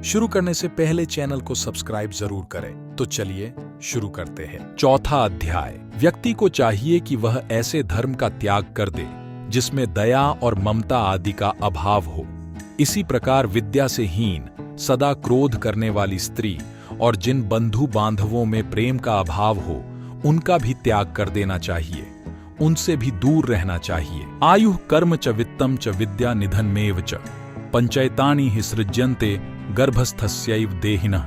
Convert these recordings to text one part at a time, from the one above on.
शुरू करने से पहले चैनल को सब्सक्राइब जरूर करें। तो चलिए शुरू करते हैं। चौथा अध्याय। व्यक्ति को चाहिए कि वह ऐसे धर्म का त्याग कर दे जिसमें दया और ममता आदि का अभाव हो। इसी प्रकार विद्या से हीन, सदा क्रोध करने वाली स्त्री और जिन बंधु बांधवों में प्रेम का अभाव हो, उनका भी त्याग कर देना चाहिए, उनसे भी दूर रहना चाहिए। आयु कर्म च वित्तम च विद्या निधनमेव च पंचैतानि हि सृज्यन्ते गर्भस्थस्यैव देहिनः।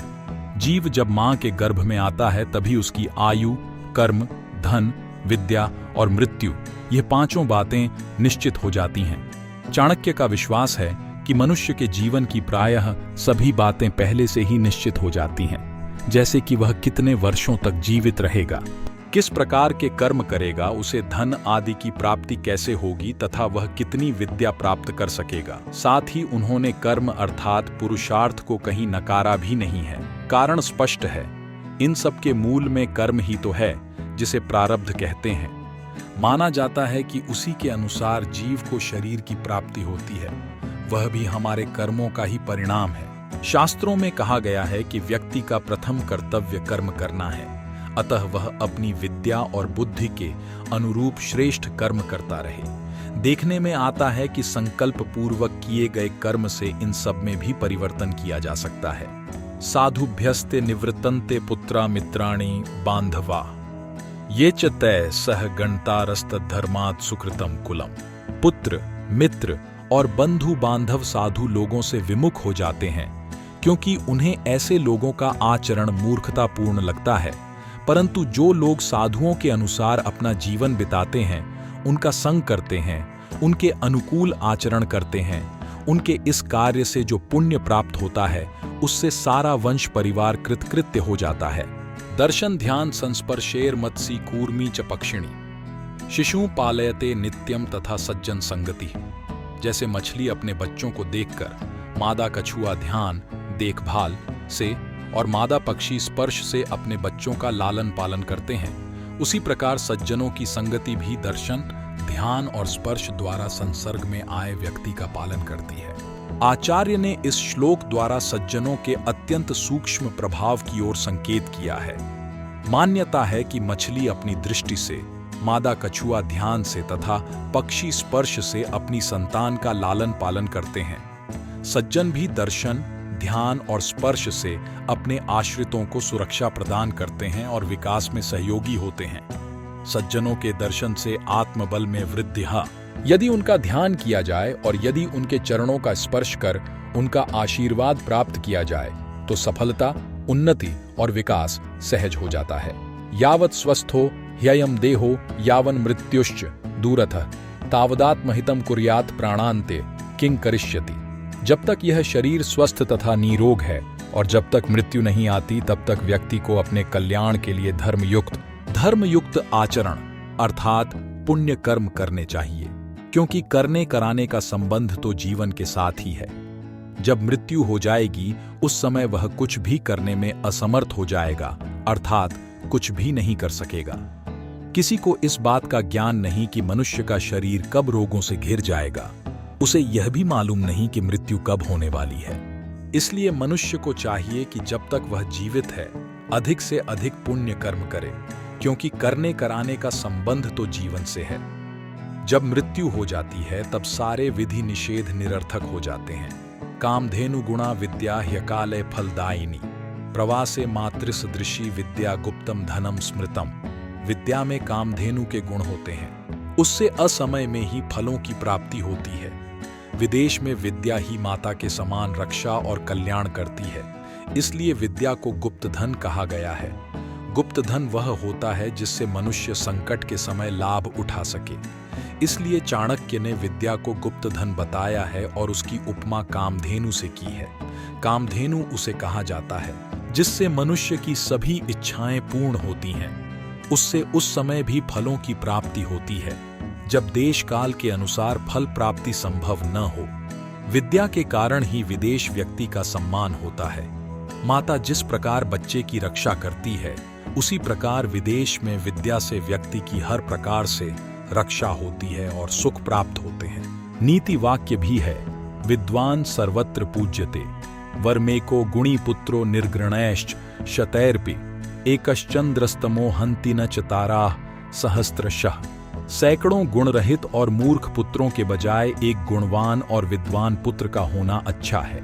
जीव जब मां के गर्भ में आता है तभी उसकी आयु, कर्म, धन, विद्या और मृत्यु, ये पांचों बातें निश्चित हो जाती हैं। चाणक्य का विश्वास है कि मनुष्य के जीवन की प्रायः सभी बातें पहले से ही निश्चित हो जाती हैं, जैसे कि वह कितने वर्षों तक जीवित रहेगा, किस प्रकार के कर्म करेगा, उसे धन आदि की प्राप्ति कैसे होगी तथा वह कितनी विद्या प्राप्त कर सकेगा। साथ ही उन्होंने कर्म अर्थात पुरुषार्थ को कहीं नकारा भी नहीं है। कारण स्पष्ट है, इन सब के मूल में कर्म ही तो है, जिसे प्रारब्ध कहते हैं। माना जाता है कि उसी के अनुसार जीव को शरीर की प्राप्ति होती है, वह भी हमारे कर्मों का ही परिणाम है। शास्त्रों में कहा गया है कि व्यक्ति का प्रथम कर्तव्य कर्म करना है, अतः वह अपनी विद्या और बुद्धि के अनुरूप श्रेष्ठ कर्म करता रहे। देखने में आता है कि संकल्प पूर्वक किए गए कर्म से इन सब में भी परिवर्तन किया जा सकता है। साधुभ्यस्ते निवृत्तन्ते पुत्रा मित्राणि बांधवा ये च तय सह गणतारस्त धर्मात् सुकृतम कुलम। पुत्र, मित्र और बंधु बांधव साधु लोगों से विमुख हो जाते हैं, क्योंकि उन्हें ऐसे लोगों का आचरण मूर्खतापूर्ण लगता है। परंतु जो लोग साधुओं के अनुसार अपना जीवन बिताते हैं, उनका संग करते हैं, उनके अनुकूल आचरण करते हैं, उनके इस कार्य से जो पुण्य प्राप्त होता है, उससे सारा वंश परिवार कृतकृत्य हो जाता है। दर्शन ध्यान संस्पर्शेर मत्सी कूर्मी च पक्षिणी शिशु पालयते नित्यम तथा सज्जन संगति। जैसे मछली अपने बच्चों को देखकर मादा कछुआ ध्यान, देखभाल से और मादा पक्षी स्पर्श से अपने बच्चों का लालन पालन करते हैं, उसी प्रकार सज्जनों की संगति भी दर्शन, ध्यान और स्पर्श द्वारा संसर्ग में आए व्यक्ति का पालन करती है। आचार्य ने इस श्लोक द्वारा सज्जनों के अत्यंत सूक्ष्म प्रभाव की ओर संकेत किया है। मान्यता है कि मछली अपनी दृष्टि से, मादा कछुआ ध्यान से तथा पक्षी स्पर्श से अपनी संतान का लालन पालन करते हैं। सज्जन भी दर्शन, ध्यान और स्पर्श से अपने आश्रितों को सुरक्षा प्रदान करते हैं और विकास में सहयोगी होते हैं। सज्जनों के दर्शन से आत्मबल में वृद्धि, यदि उनका ध्यान किया जाए और यदि उनके चरणों का स्पर्श कर उनका आशीर्वाद प्राप्त किया जाए तो सफलता, उन्नति और विकास सहज हो जाता है। यावत् स्वस्थो ह्ययं देहो यावन् मृत्युश्च दूरतः तावदात्महितं कुर्यात् प्राणान्ते किं करिष्यति। जब तक यह शरीर स्वस्थ तथा निरोग है और जब तक मृत्यु नहीं आती, तब तक व्यक्ति को अपने कल्याण के लिए धर्मयुक्त आचरण अर्थात पुण्य कर्म करने चाहिए, क्योंकि करने कराने का संबंध तो जीवन के साथ ही है। जब मृत्यु हो जाएगी, उस समय वह कुछ भी करने में असमर्थ हो जाएगा, अर्थात कुछ भी नहीं कर सकेगा। किसी को इस बात का ज्ञान नहीं कि मनुष्य का शरीर कब रोगों से घिर जाएगा। उसे यह भी मालूम नहीं कि मृत्यु कब होने वाली है। इसलिए मनुष्य को चाहिए कि जब तक वह जीवित है, अधिक से अधिक पुण्य कर्म करे, क्योंकि करने कराने का संबंध तो जीवन से है। जब मृत्यु हो जाती है, तब सारे विधि निषेध निरर्थक हो जाते हैं। कामधेनु गुणा विद्या ह्यकाले फलदायिनी प्रवासे मातृसदृशी विद्या गुप्तम धनम स्मृतम। विद्या में कामधेनु के गुण होते हैं, उससे असमय में ही फलों की प्राप्ति होती है। विदेश में विद्या ही माता के समान रक्षा और कल्याण करती है, इसलिए विद्या को गुप्त धन कहा गया है। गुप्त धन वह होता है जिससे मनुष्य संकट के समय लाभ उठा सके। इसलिए चाणक्य ने विद्या को गुप्त धन बताया है और उसकी उपमा कामधेनु से की है। कामधेनु उसे कहा जाता है जिससे मनुष्य की सभी इच्छाएं पूर्ण होती हैं। उससे उस समय भी फलों की प्राप्ति होती है जब देश काल के अनुसार फल प्राप्ति संभव न हो। विद्या के कारण ही विदेश व्यक्ति का सम्मान होता है। माता जिस प्रकार बच्चे की रक्षा करती है, उसी प्रकार विदेश में विद्या से व्यक्ति की हर प्रकार से रक्षा होती है और सुख प्राप्त होते हैं। नीति वाक्य भी है, विद्वान सर्वत्र पूज्यते, वर्मेको गुणीपुत्रो निर्गृणैश्च शतैर्पि एकश्चंद्रस्तमो हन्ति न च ताराः सहस्त्रशः। सैकड़ों गुण रहित और मूर्ख पुत्रों के बजाय एक गुणवान और विद्वान पुत्र का होना अच्छा है,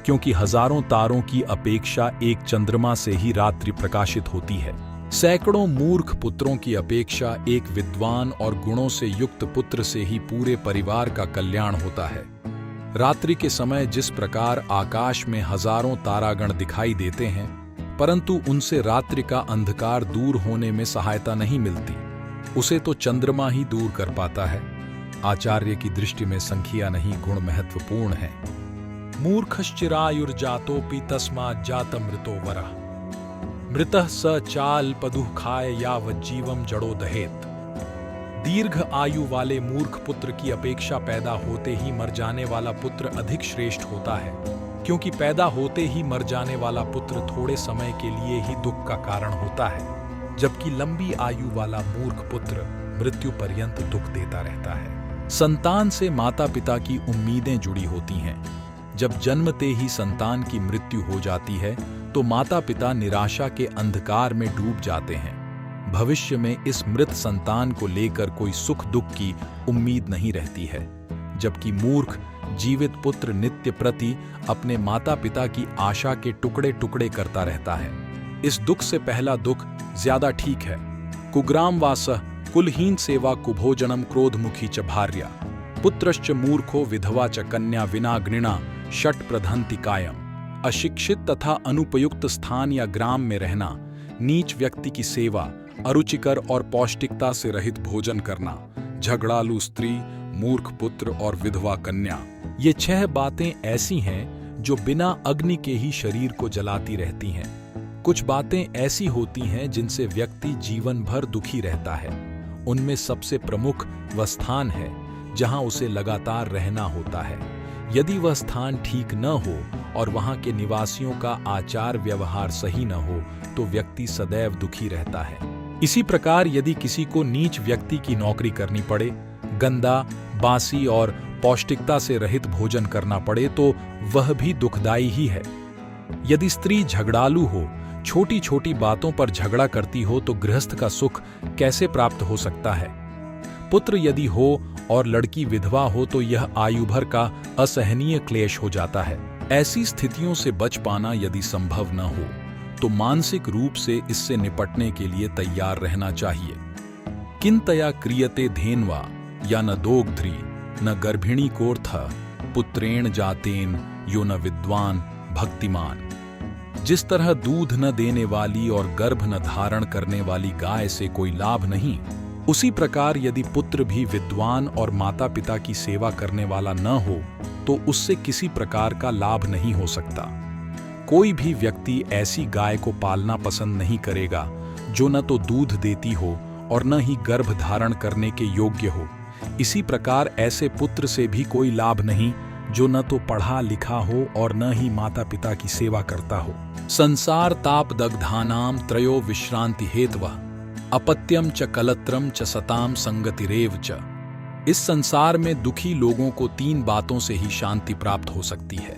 क्योंकि हजारों तारों की अपेक्षा एक चंद्रमा से ही रात्रि प्रकाशित होती है। सैकड़ों मूर्ख पुत्रों की अपेक्षा एक विद्वान और गुणों से युक्त पुत्र से ही पूरे परिवार का कल्याण होता है। रात्रि के समय जिस प्रकार आकाश में हजारों तारागण दिखाई देते हैं, परंतु उनसे रात्रि का अंधकार दूर होने में सहायता नहीं मिलती, उसे तो चंद्रमा ही दूर कर पाता है। आचार्य की दृष्टि में संख्या नहीं, गुण महत्वपूर्ण है। मूर्खश्चिरायुर्जातोपि तस्मात् जातमृतो वरः मृतः स चाल्पदुः खाय यावज्जीवं जड़ो दहेत। दीर्घ आयु वाले मूर्ख पुत्र की अपेक्षा पैदा होते ही मर जाने वाला पुत्र अधिक श्रेष्ठ होता है, क्योंकि पैदा होते ही मर जाने वाला पुत्र थोड़े समय के लिए ही दुख का कारण होता है, जबकि लंबी आयु वाला मूर्ख पुत्र मृत्यु पर्यंत दुख देता रहता है। संतान से माता पिता की उम्मीदें जुड़ी होती हैं। जब जन्मते ही संतान की मृत्यु हो जाती है तो माता पिता निराशा के अंधकार में डूब जाते हैं। भविष्य में इस मृत संतान को लेकर कोई सुख दुख की उम्मीद नहीं रहती है, जबकि मूर्ख जीवित पुत्र नित्य प्रति अपने माता पिता की आशा के टुकड़े टुकड़े करता रहता है। इस दुख से पहला दुख ज्यादा ठीक है। कुग्राम वासः कुलहीन सेवा कुभोजनम क्रोधमुखी च भार्या पुत्रश्च मूर्खो विधवा च कन्या विना गृणा षट प्रधन्ति कायम। अशिक्षित तथा अनुपयुक्त स्थान या ग्राम में रहना, नीच व्यक्ति की सेवा, अरुचिकर और पौष्टिकता से रहित भोजन करना, झगड़ालू स्त्री, मूर्ख पुत्र और विधवा कन्या, ये 6 बातें ऐसी हैं जो बिना अग्नि के ही शरीर को जलाती रहती हैं। कुछ बातें ऐसी होती हैं जिनसे व्यक्ति जीवन भर दुखी रहता है। उनमें सबसे प्रमुख वह स्थान है जहां उसे लगातार रहना होता है। यदि वह स्थान ठीक न हो और वहां के निवासियों का आचार व्यवहार सही न हो तो व्यक्ति सदैव दुखी रहता है। इसी प्रकार यदि किसी को नीच व्यक्ति की नौकरी करनी पड़े, गंदा, बासी और पौष्टिकता से रहित भोजन करना पड़े तो वह भी दुखदायी ही है। यदि स्त्री झगड़ालू हो, छोटी छोटी बातों पर झगड़ा करती हो तो गृहस्थ का सुख कैसे प्राप्त हो सकता है। पुत्र यदि हो और लड़की विधवा हो तो यह आयु भर का असहनीय क्लेश हो जाता है। ऐसी स्थितियों से बच पाना यदि संभव न हो तो मानसिक रूप से इससे निपटने के लिए तैयार रहना चाहिए। किंतया क्रियते धेन्वा या न दोग्ध्री न गर्भिणी कोर्थ पुत्रेण जातेन यो न विद्वान भक्तिमान। जिस तरह दूध न देने वाली और गर्भ न धारण करने वाली गाय से कोई लाभ नहीं, उसी प्रकार यदि पुत्र भी विद्वान और माता पिता की सेवा करने वाला न हो तो उससे किसी प्रकार का लाभ नहीं हो सकता। कोई भी व्यक्ति ऐसी गाय को पालना पसंद नहीं करेगा जो न तो दूध देती हो और न ही गर्भ धारण करने के योग्य हो। इसी प्रकार ऐसे पुत्र से भी कोई लाभ नहीं जो न तो पढ़ा लिखा हो और न ही माता पिता की सेवा करता हो। संसार ताप दग्धानाम त्रयो विश्रांति हेतवः अपत्यम च कलत्रम च सताम संगतिरेव च। इस संसार में दुखी लोगों को 3 बातों से ही शांति प्राप्त हो सकती है: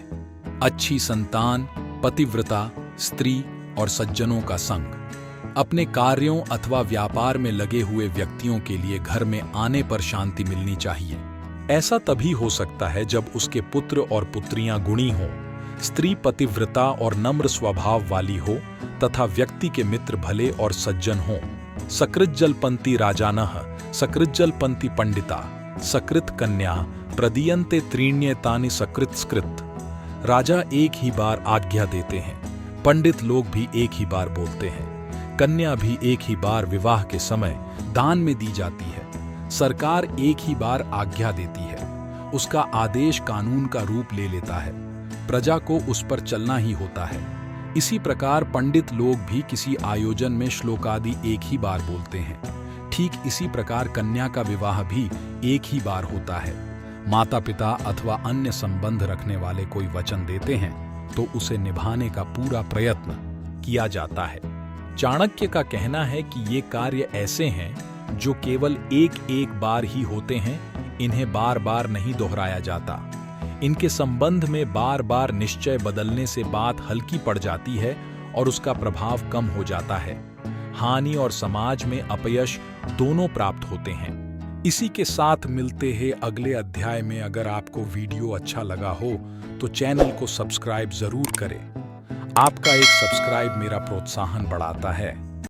अच्छी संतान, पतिव्रता स्त्री और सज्जनों का संग। अपने कार्यों अथवा व्यापार में लगे हुए व्यक्तियों के लिए घर में आने पर शांति मिलनी चाहिए। ऐसा तभी हो सकता है जब उसके पुत्र और पुत्रियां गुणी हों, स्त्री पतिव्रता और नम्र स्वभाव वाली हो तथा व्यक्ति के मित्र भले और सज्जन हों। सकृज्जलपंती राजानः सकृज्जलपंती पंडिता सकृत कन्या प्रदीयन्ते त्रीण्येतानि सकृत्स्कृत। राजा एक ही बार आज्ञा देते हैं, पंडित लोग भी एक ही बार बोलते हैं, कन्या भी एक ही बार विवाह के समय दान में दी जाती है, सरकार एक ही बार आज्ञा देती है, उसका आदेश कानून का रूप ले लेता है, प्रजा को उस पर चलना ही होता है। इसी प्रकार पंडित लोग भी किसी आयोजन में श्लोकादि एक ही बार बोलते हैं। ठीक इसी प्रकार कन्या का विवाह भी एक ही बार होता है। माता पिता अथवा अन्य संबंध रखने वाले कोई वचन देते हैं तो उसे निभाने का पूरा प्रयत्न किया जाता है। चाणक्य का कहना है कि ये कार्य ऐसे हैं जो केवल एक एक बार ही होते हैं, इन्हें बार बार नहीं दोहराया जाता। इनके संबंध में बार बार निश्चय बदलने से बात हल्की पड़ जाती है और उसका प्रभाव कम हो जाता है। हानि और समाज में अपयश दोनों प्राप्त होते हैं। इसी के साथ मिलते हैं अगले अध्याय में। अगर आपको वीडियो अच्छा लगा हो तो चैनल को सब्सक्राइब जरूर करें। आपका एक सब्सक्राइब मेरा प्रोत्साहन बढ़ाता है।